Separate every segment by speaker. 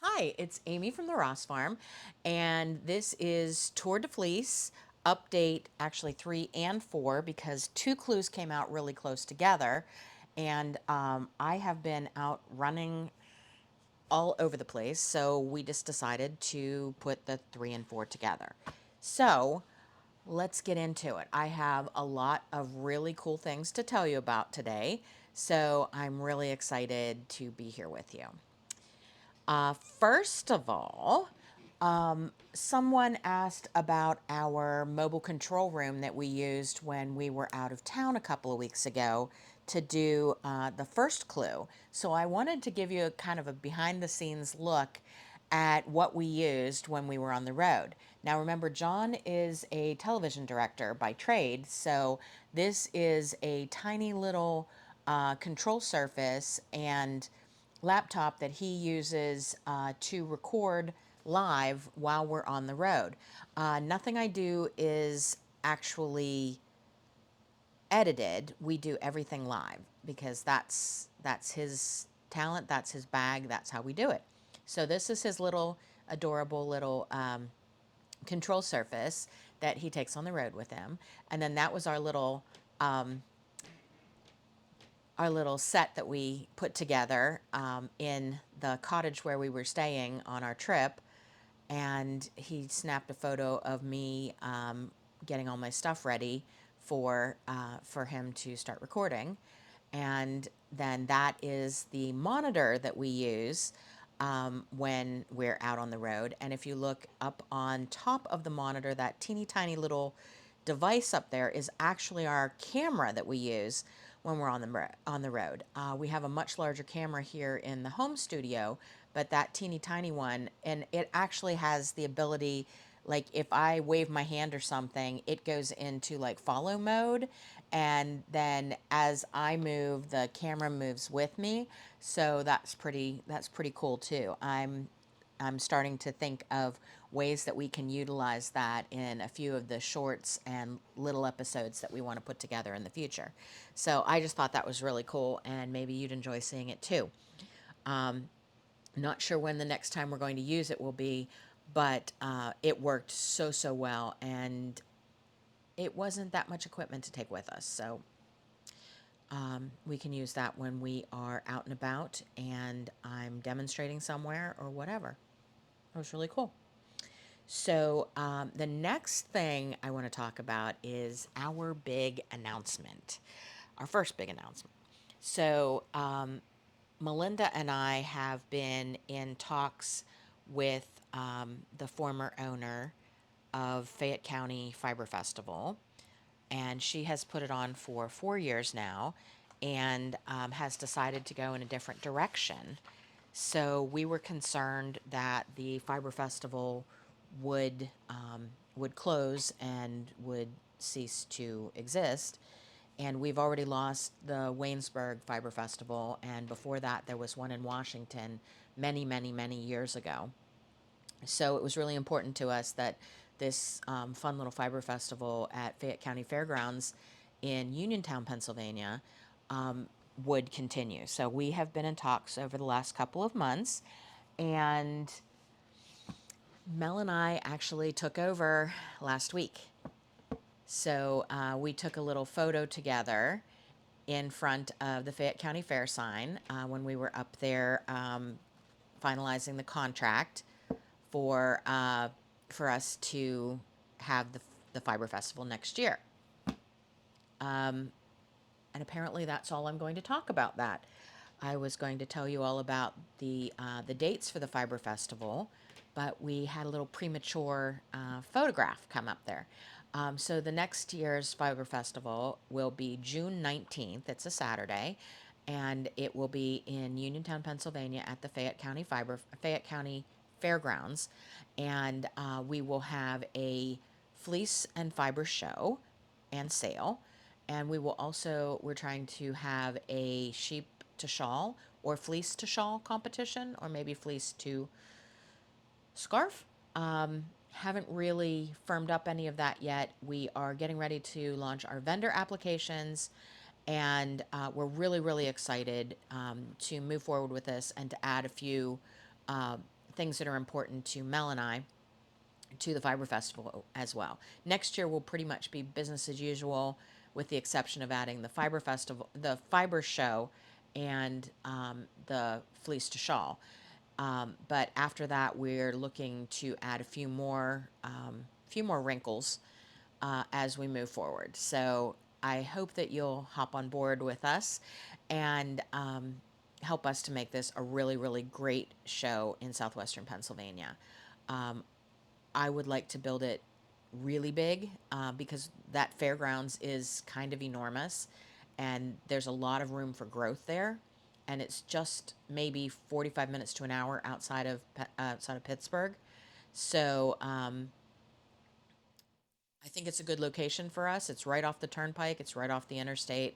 Speaker 1: Hi, it's Amy from the Ross Farm, and this is Tour de Fleece update, actually 3 and 4, because two clues came out really close together, and I have been out running all over the place, so we just decided to put the 3 and 4 together. So let's get into it. I have a lot of really cool things to tell you about today, so I'm really excited to be here with you. First of all, someone asked about our mobile control room that we used when we were out of town a couple of weeks ago to do the first clue. So I wanted to give you a kind of a behind the scenes look at what we used when we were on the road. Now remember, John is a television director by trade, so this is a tiny little control surface and laptop that he uses to record live while we're on the road. Nothing I do is actually edited. We do everything live because that's his talent, that's his bag, that's how we do it. So this is his little adorable little control surface that he takes on the road with him, and then that was our little set that we put together in the cottage where we were staying on our trip. And he snapped a photo of me getting all my stuff ready for him to start recording. And then that is the monitor that we use when we're out on the road. And if you look up on top of the monitor, that teeny tiny little device up there is actually our camera that we use when we're on the road. We have a much larger camera here in the home studio, but that teeny tiny one, and it actually has the ability, like if I wave my hand or something, it goes into like follow mode, and then as I move, the camera moves with me. So that's pretty cool too. I'm starting to think of ways that we can utilize that in a few of the shorts and little episodes that we want to put together in the future. So I just thought that was really cool, and maybe you'd enjoy seeing it too. Not sure when the next time we're going to use it will be, but it worked so well, and it wasn't that much equipment to take with us. So we can use that when we are out and about and I'm demonstrating somewhere or whatever. It was really cool. So, the next thing I want to talk about is our big announcement, our first big announcement. So, Melinda and I have been in talks with the former owner of Fayette County Fiber Festival, and she has put it on for 4 years now and has decided to go in a different direction. So we were concerned that the Fiber Festival would close and would cease to exist. And we've already lost the Waynesburg Fiber Festival, and before that there was one in Washington many years ago. So it was really important to us that this fun little fiber festival at Fayette County Fairgrounds in Uniontown, Pennsylvania, would continue. So we have been in talks over the last couple of months, and Mel and I actually took over last week. So we took a little photo together in front of the Fayette County Fair sign when we were up there finalizing the contract for for us to have the Fiber Festival next year. And apparently that's all I'm going to talk about that. I was going to tell you all about the dates for the Fiber Festival, but we had a little premature photograph come up there. So the next year's Fiber Festival will be June 19th. It's a Saturday, and it will be in Uniontown, Pennsylvania, at the Fayette County Fairgrounds, and we will have a fleece and fiber show and sale. And we're trying to have a sheep to shawl or fleece to shawl competition, or maybe fleece to scarf. Haven't really firmed up any of that yet. We are getting ready to launch our vendor applications, and we're really excited to move forward with this and to add a few things that are important to Mel and I to the Fiber Festival as well. Next year will pretty much be business as usual, with the exception of adding the Fiber Festival, the Fiber Show, and the Fleece to Shawl. But after that, we're looking to add a few more wrinkles as we move forward. So I hope that you'll hop on board with us and help us to make this a really, really great show in southwestern Pennsylvania. I would like to build it really big because that fairgrounds is kind of enormous and there's a lot of room for growth there. And it's just maybe 45 minutes to an hour outside of Pittsburgh. So I think it's a good location for us. It's right off the turnpike, it's right off the interstate,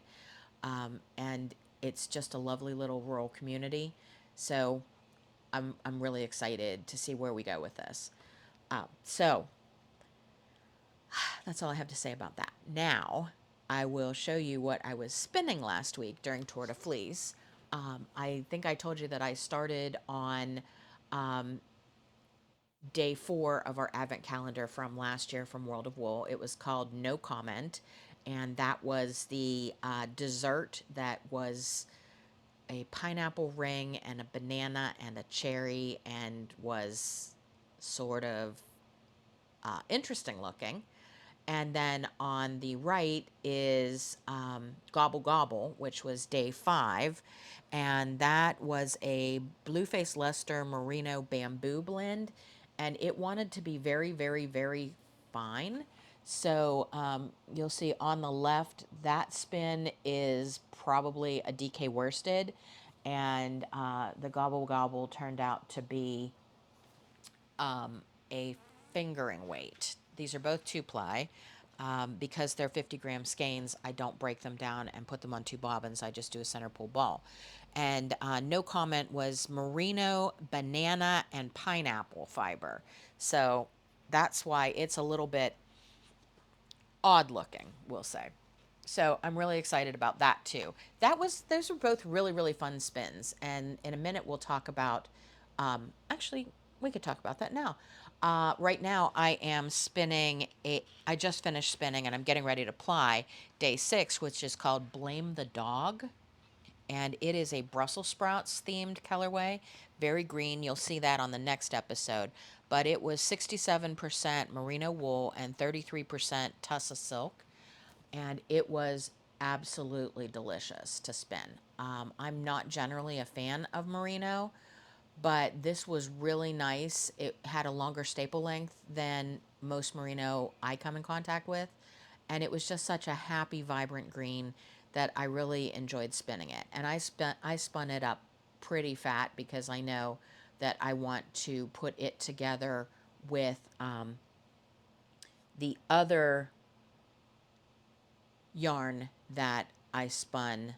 Speaker 1: and it's just a lovely little rural community. So I'm really excited to see where we go with this. So that's all I have to say about that. Now, I will show you what I was spinning last week during Tour de Fleece. I think I told you that I started on day 4 of our advent calendar from last year from World of Wool. It was called No Comment, and that was the dessert that was a pineapple ring and a banana and a cherry and was sort of interesting looking. And then on the right is Gobble Gobble, which was day 5. And that was a Blueface Leicester Merino Bamboo blend. And it wanted to be very, very, very fine. So you'll see on the left, that spin is probably a DK worsted. And the Gobble Gobble turned out to be a fingering weight. These are both 2-ply. Because they're 50-gram skeins, I don't break them down and put them on 2 bobbins. I just do a center pull ball. And No Comment was merino, banana, and pineapple fiber. So that's why it's a little bit odd looking, we'll say. So I'm really excited about that too. Those were both really, really fun spins. And in a minute, we'll talk about, actually, we could talk about that now. Right now, I just finished spinning and I'm getting ready to ply day 6, which is called Blame the Dog. And it is a Brussels sprouts themed colorway, very green. You'll see that on the next episode. But it was 67% merino wool and 33% Tussah silk, and it was absolutely delicious to spin. I'm not generally a fan of merino, but this was really nice. It had a longer staple length than most merino I come in contact with, and it was just such a happy, vibrant green that I really enjoyed spinning it. And I spun it up pretty fat because I know that I want to put it together with the other yarn that I spun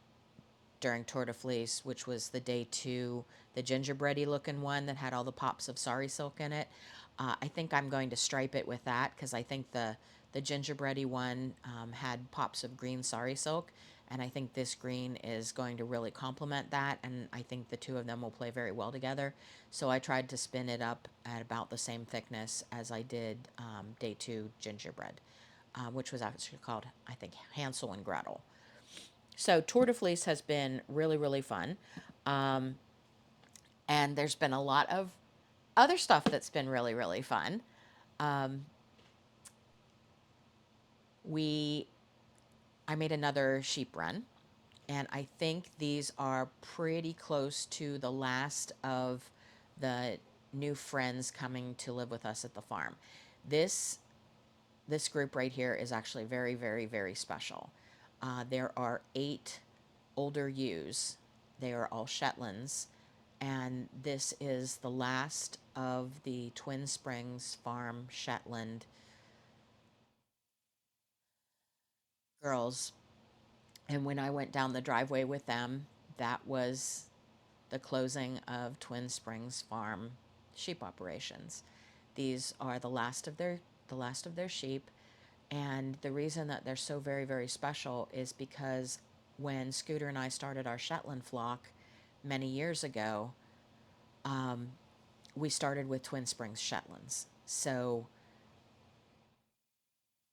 Speaker 1: during Tour de Fleece, which was the day 2, the gingerbready looking one that had all the pops of sari silk in it. I think I'm going to stripe it with that because I think the gingerbready one had pops of green sari silk, and I think this green is going to really complement that, and I think the two of them will play very well together. So I tried to spin it up at about the same thickness as I did day 2 gingerbread, which was actually called, I think, Hansel and Gretel. So Tour de Fleece has been really, really fun. And there's been a lot of other stuff that's been really, really fun. We I made another sheep run, and I think these are pretty close to the last of the new friends coming to live with us at the farm. This this group right here is actually very, very, very special. There are 8 older ewes. They are all Shetlands, and this is the last of the Twin Springs Farm Shetland girls. And when I went down the driveway with them, that was the closing of Twin Springs Farm sheep operations. These are the last of their sheep, and the reason that they're so very, very special is because when Scooter and I started our Shetland flock many years ago, we started with Twin Springs Shetlands. So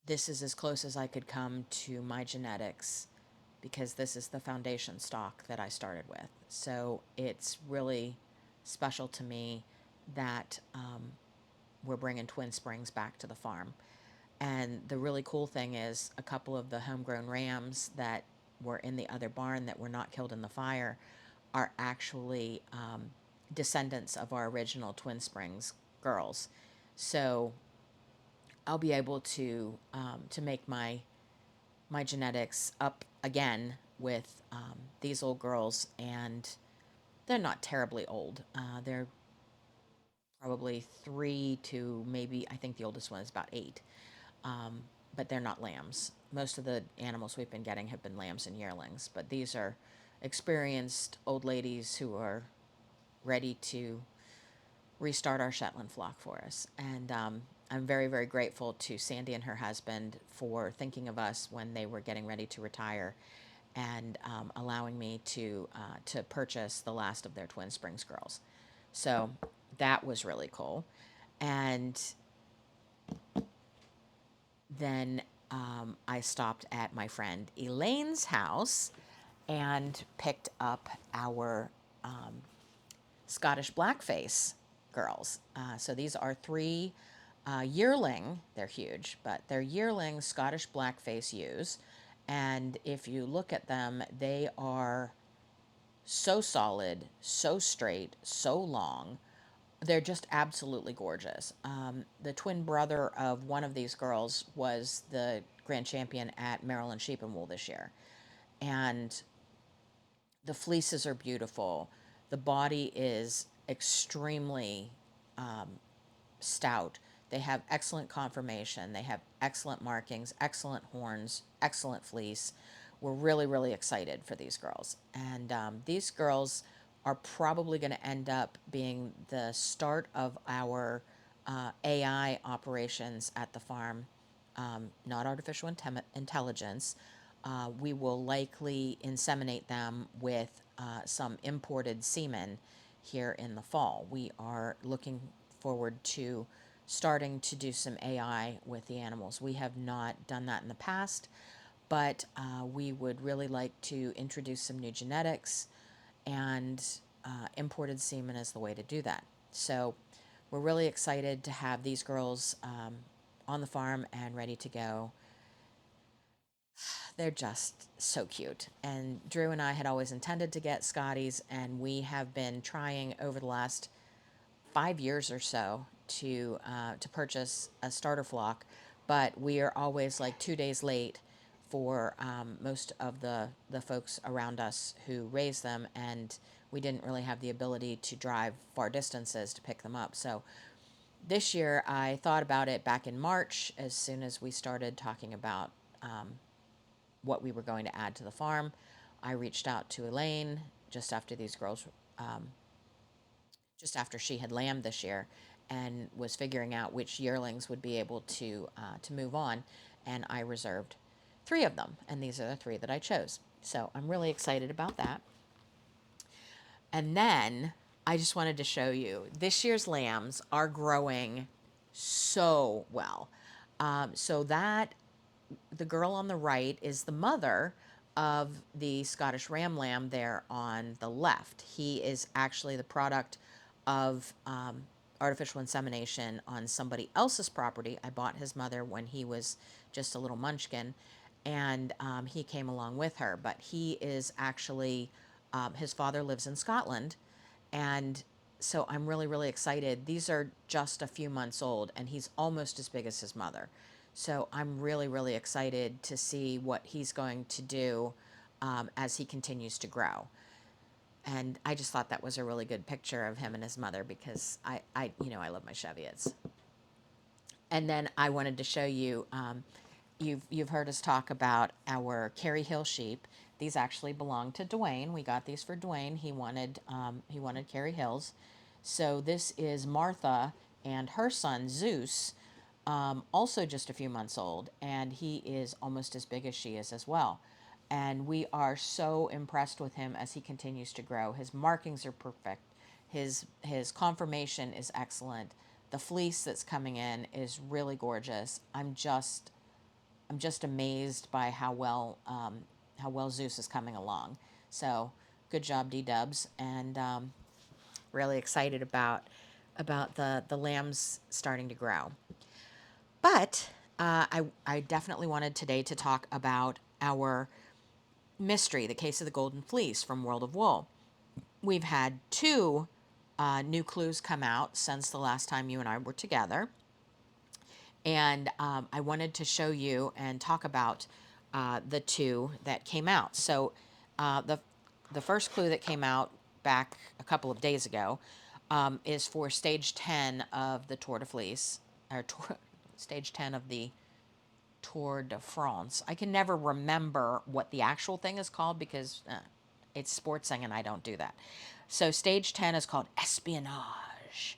Speaker 1: this is as close as I could come to my genetics because this is the foundation stock that I started with. So it's really special to me that we're bringing Twin Springs back to the farm. And the really cool thing is a couple of the homegrown rams that were in the other barn that were not killed in the fire are actually descendants of our original Twin Springs girls. So I'll be able to make my genetics up again with these old girls, and they're not terribly old. They're probably 3 to maybe, I think the oldest one is about 8, but they're not lambs. Most of the animals we've been getting have been lambs and yearlings, but these are experienced old ladies who are ready to restart our Shetland flock for us. And I'm very, very grateful to Sandy and her husband for thinking of us when they were getting ready to retire and allowing me to purchase the last of their Twin Springs girls. So that was really cool. And then I stopped at my friend Elaine's house and picked up our Scottish blackface girls. So these are 3 yearling, they're huge, but they're yearling Scottish blackface ewes. And if you look at them, they are so solid, so straight, so long. They're just absolutely gorgeous. The twin brother of one of these girls was the grand champion at Maryland Sheep and Wool this year. And the fleeces are beautiful. The body is extremely stout. They have excellent conformation. They have excellent markings, excellent horns, excellent fleece. We're really, really excited for these girls. And these girls are probably going to end up being the start of our AI operations at the farm, not artificial intelligence. We will likely inseminate them with some imported semen here in the fall. We are looking forward to starting to do some AI with the animals. We have not done that in the past, but we would really like to introduce some new genetics, and imported semen is the way to do that. So we're really excited to have these girls on the farm and ready to go. They're just so cute. And Drew and I had always intended to get Scotties, and we have been trying over the last 5 years or so to purchase a starter flock, but we are always like 2 days late for most of the folks around us who raise them, and we didn't really have the ability to drive far distances to pick them up. So this year I thought about it back in March as soon as we started talking about what we were going to add to the farm. I reached out to Elaine just after these girls, just after she had lambed this year, and was figuring out which yearlings would be able to move on, and I reserved 3 of them, and these are the 3 that I chose. So I'm really excited about that. And then I just wanted to show you this year's lambs are growing so well. So that the girl on the right is the mother of the Scottish Ram Lamb there on the left. He is actually the product of artificial insemination on somebody else's property. I bought his mother when he was just a little munchkin, and he came along with her. But he is actually, his father lives in Scotland, and so I'm really, really excited. These are just a few months old, and he's almost as big as his mother. So I'm really, really excited to see what he's going to do as he continues to grow. And I just thought that was a really good picture of him and his mother because I love my Cheviots. And then I wanted to show you, you've heard us talk about our Kerry Hill sheep. These actually belong to Dwayne. We got these for Dwayne. He wanted Kerry Hills. So this is Martha and her son Zeus, also just a few months old, and he is almost as big as she is as well. And we are so impressed with him as he continues to grow. His markings are perfect. His conformation is excellent. The fleece that's coming in is really gorgeous. I'm just amazed by how well Zeus is coming along. So good job, D Dubs, and really excited about the lambs starting to grow. But I definitely wanted today to talk about our mystery, the case of the Golden Fleece from World of Wool. We've had two new clues come out since the last time you and I were together. And I wanted to show you and talk about the two that came out. So the first clue that came out back a couple of days ago is for stage 10 of the Tour de Fleece, or stage 10 of the Tour de France. I can never remember what the actual thing is called because it's sportsing and I don't do that. So stage 10 is called Espionage.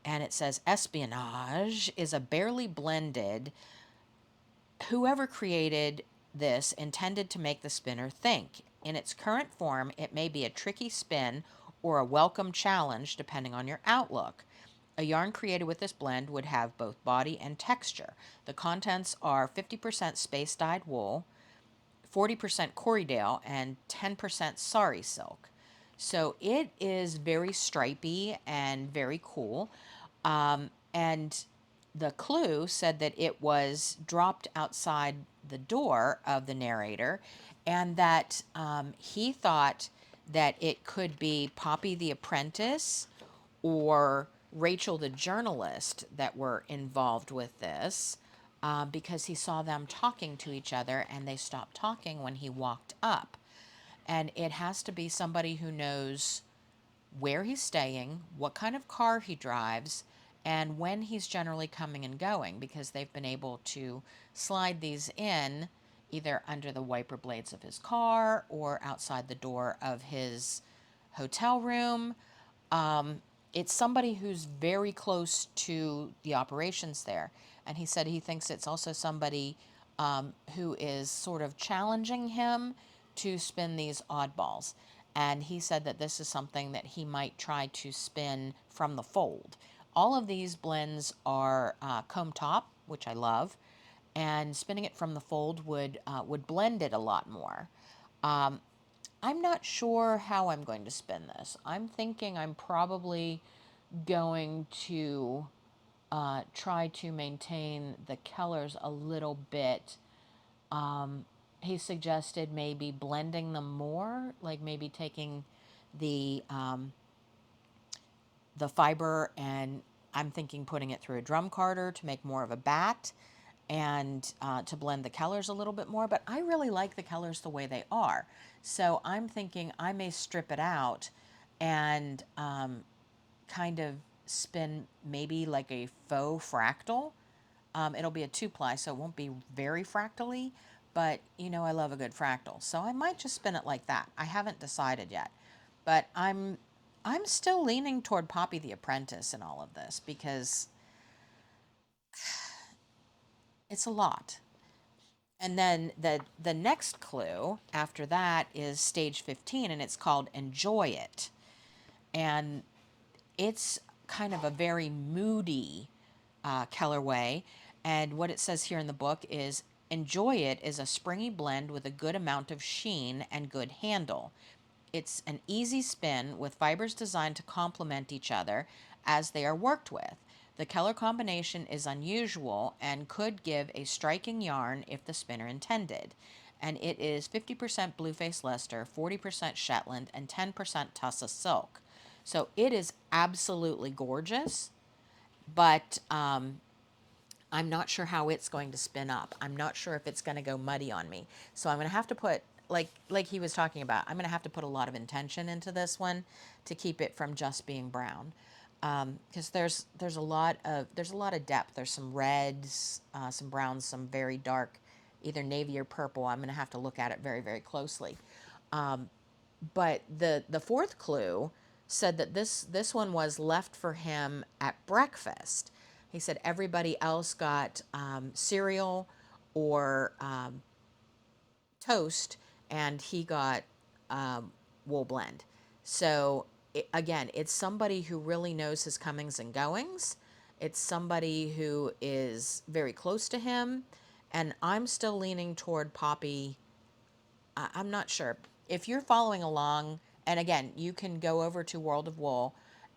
Speaker 1: And it says Espionage is a barely blended. Whoever created this intended to make the spinner think. In its current form, it may be a tricky spin or a welcome challenge depending on your outlook. A yarn created with this blend would have both body and texture. The contents are 50% space dyed wool, 40% Corriedale, and 10% Sari Silk. So it is very stripy and very cool. And the clue said that it was dropped outside the door of the narrator, and that he thought that it could be Poppy the apprentice or Rachel the journalist that were involved with this, because he saw them talking to each other and they stopped talking when he walked up. And it has to be somebody who knows where he's staying, what kind of car he drives, and when he's generally coming and going, because they've been able to slide these in either under the wiper blades of his car or outside the door of his hotel room. It's somebody who's very close to the operations there. And he said he thinks it's also somebody who is sort of challenging him to spin these oddballs. And he said that this is something that he might try to spin from the fold. All of these blends are comb top, which I love, and spinning it from the fold would blend it a lot more. I'm not sure how I'm going to spin this. I'm thinking I'm probably going to try to maintain the colors a little bit. He suggested maybe blending them more, like maybe taking the fiber, and I'm thinking putting it through a drum carder to make more of a bat, and to blend the colors a little bit more. But I really like the colors the way they are. So I'm thinking I may strip it out and kind of spin maybe like a faux fractal. It'll be a 2-ply, so it won't be very fractally, but you know I love a good fractal. So I might just spin it like that. I haven't decided yet, but I'm still leaning toward Poppy the Apprentice in all of this because it's a lot. And then the next clue after that is stage 15, and it's called Enjoy It. And it's kind of a very moody colorway. And what it says here in the book is Enjoy It is a springy blend with a good amount of sheen and good handle. It's an easy spin with fibers designed to complement each other as they are worked with. The color combination is unusual and could give a striking yarn if the spinner intended. And it is 50% Blueface Leicester, 40% Shetland, and 10% Tussah Silk. So it is absolutely gorgeous, but I'm not sure how it's going to spin up. I'm not sure if it's going to go muddy on me. So I'm going to have to put, like he was talking about, I'm going to have to put a lot of intention into this one to keep it from just being brown. Because there's a lot of depth. There's some reds, some browns, some very dark, either navy or purple. I'm going to have to look at it very, very closely. But the fourth clue said that this one was left for him at breakfast. He said everybody else got cereal or toast, and he got wool blend. So again, it's somebody who really knows his comings and goings. It's somebody who is very close to him. And I'm still leaning toward Poppy. I'm not sure. If you're following along, and again, you can go over to World of Wool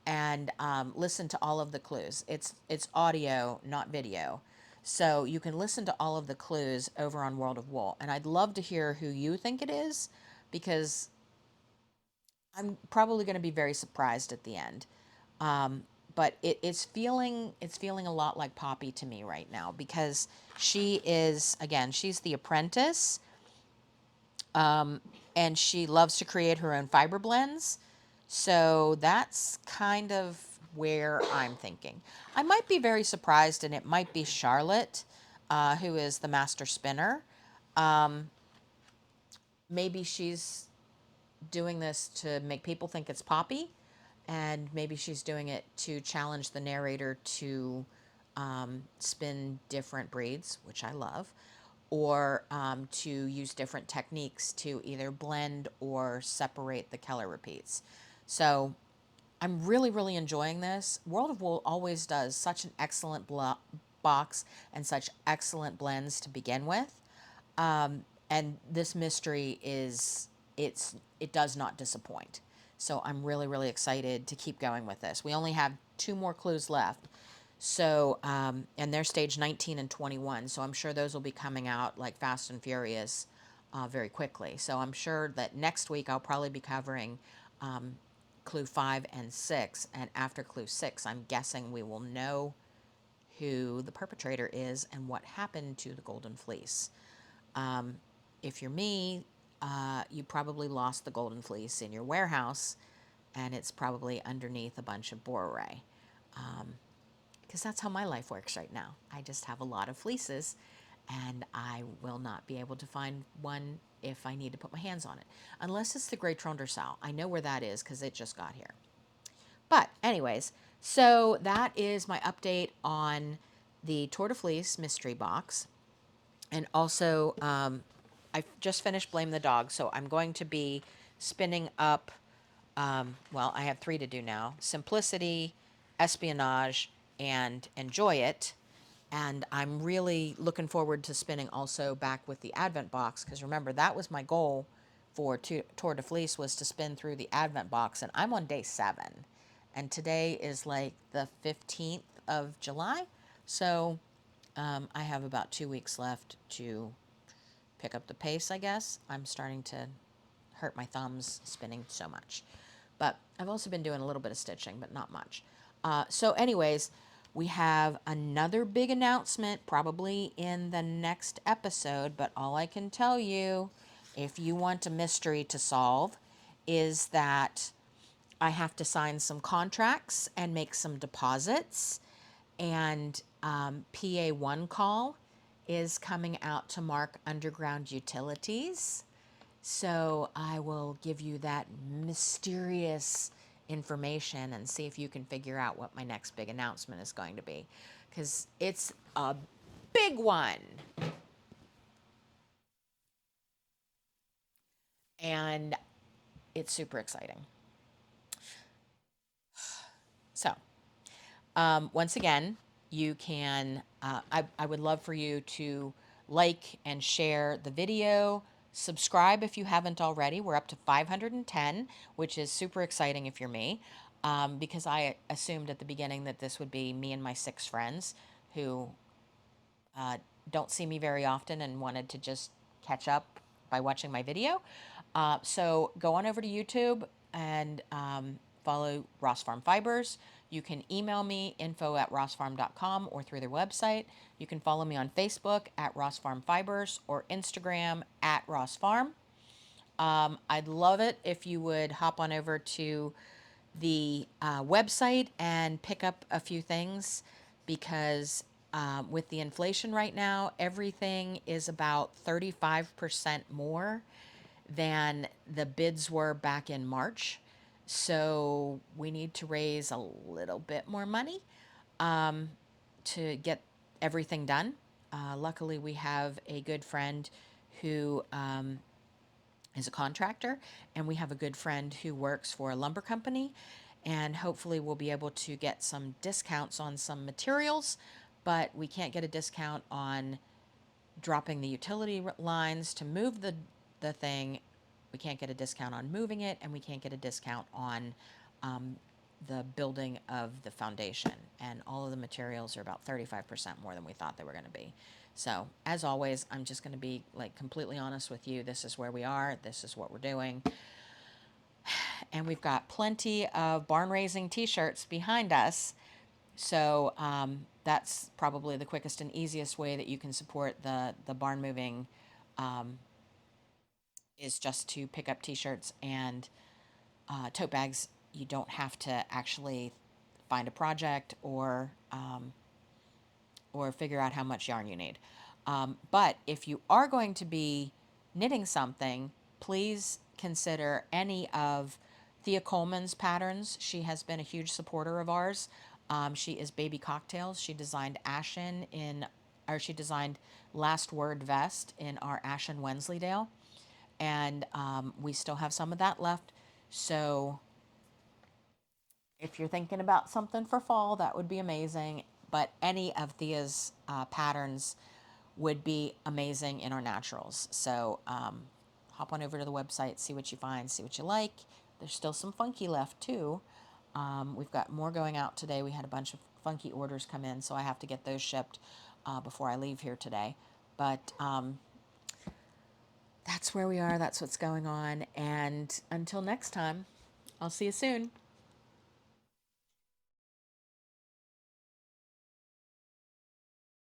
Speaker 1: and listen to all of the clues. It's audio, not video. So you can listen to all of the clues over on World of Wool. And I'd love to hear who you think it is, because I'm probably going to be very surprised at the end. But it's feeling a lot like Poppy to me right now, because she is, again, she's the apprentice, and she loves to create her own fiber blends. So that's kind of where I'm thinking. I might be very surprised, and it might be Charlotte, who is the master spinner. Maybe she's doing this to make people think it's Poppy, and maybe she's doing it to challenge the narrator to spin different breeds, which I love, or to use different techniques to either blend or separate the color repeats. So I'm really, really enjoying this. World of Wool always does such an excellent box and such excellent blends to begin with. And this mystery it does not disappoint. So I'm really, really excited to keep going with this. We only have two more clues left. So, and they're stage 19 and 21. So I'm sure those will be coming out like fast and furious very quickly. So I'm sure that next week I'll probably be covering clue 5 and 6. And after clue 6, I'm guessing we will know who the perpetrator is and what happened to the Golden Fleece. If you're me, you probably lost the Golden Fleece in your warehouse, and it's probably underneath a bunch of borare. Because that's how my life works right now. I just have a lot of fleeces, and I will not be able to find one if I need to put my hands on it. Unless it's the Grey Trondersal. I know where that is because it just got here. But anyways, so that is my update on the Tour de Fleece mystery box. And also, I just finished Blame the Dog, so I'm going to be spinning up, well, I have 3 to do now: Simplicity, Espionage, and Enjoy It. And I'm really looking forward to spinning also back with the Advent box, because remember, that was my goal for Tour de Fleece, was to spin through the Advent box, and I'm on day 7. And today is like the 15th of July, so I have about 2 weeks left to pick up the pace, I guess. I'm starting to hurt my thumbs spinning so much. But I've also been doing a little bit of stitching, but not much. So anyways, we have another big announcement probably in the next episode, but all I can tell you, if you want a mystery to solve, is that I have to sign some contracts and make some deposits, and PA1 call is coming out to mark underground utilities. So I will give you that mysterious information and see if you can figure out what my next big announcement is going to be, because it's a big one. And it's super exciting. So, once again, you can, I would love for you to like and share the video. Subscribe if you haven't already. We're up to 510, which is super exciting if you're me, because I assumed at the beginning that this would be me and my 6 friends who uh, don't see me very often and wanted to just catch up by watching my video. So go on over to YouTube and follow Ross Farm Fibers. You can email me, info@rossfarm.com, or through their website. You can follow me on Facebook at Ross Farm Fibers or Instagram at Ross Farm. I'd love it if you would hop on over to the website and pick up a few things, because with the inflation right now, everything is about 35% more than the bids were back in March. So we need to raise a little bit more money to get everything done. Luckily, we have a good friend who is a contractor, and we have a good friend who works for a lumber company, and hopefully we'll be able to get some discounts on some materials, but we can't get a discount on dropping the utility lines to move the thing. We can't get a discount on moving it, and we can't get a discount on the building of the foundation. And all of the materials are about 35% more than we thought they were going to be. So, as always, I'm just going to be like completely honest with you. This is where we are. This is what we're doing. And we've got plenty of barn raising t-shirts behind us. So that's probably the quickest and easiest way that you can support the barn moving, is just to pick up t-shirts and tote bags. You don't have to actually find a project or figure out how much yarn you need. But if you are going to be knitting something, please consider any of Thea Coleman's patterns. She has been a huge supporter of ours. She is Baby Cocktails. She designed Ashen she designed Last Word Vest in our Ashen Wensleydale. And we still have some of that left. So if you're thinking about something for fall, that would be amazing. But any of Thea's patterns would be amazing in our naturals. So hop on over to the website, see what you find, see what you like. There's still some funky left too. We've got more going out today. We had a bunch of funky orders come in, so I have to get those shipped before I leave here today. But that's where we are. That's what's going on. And until next time, I'll see you soon.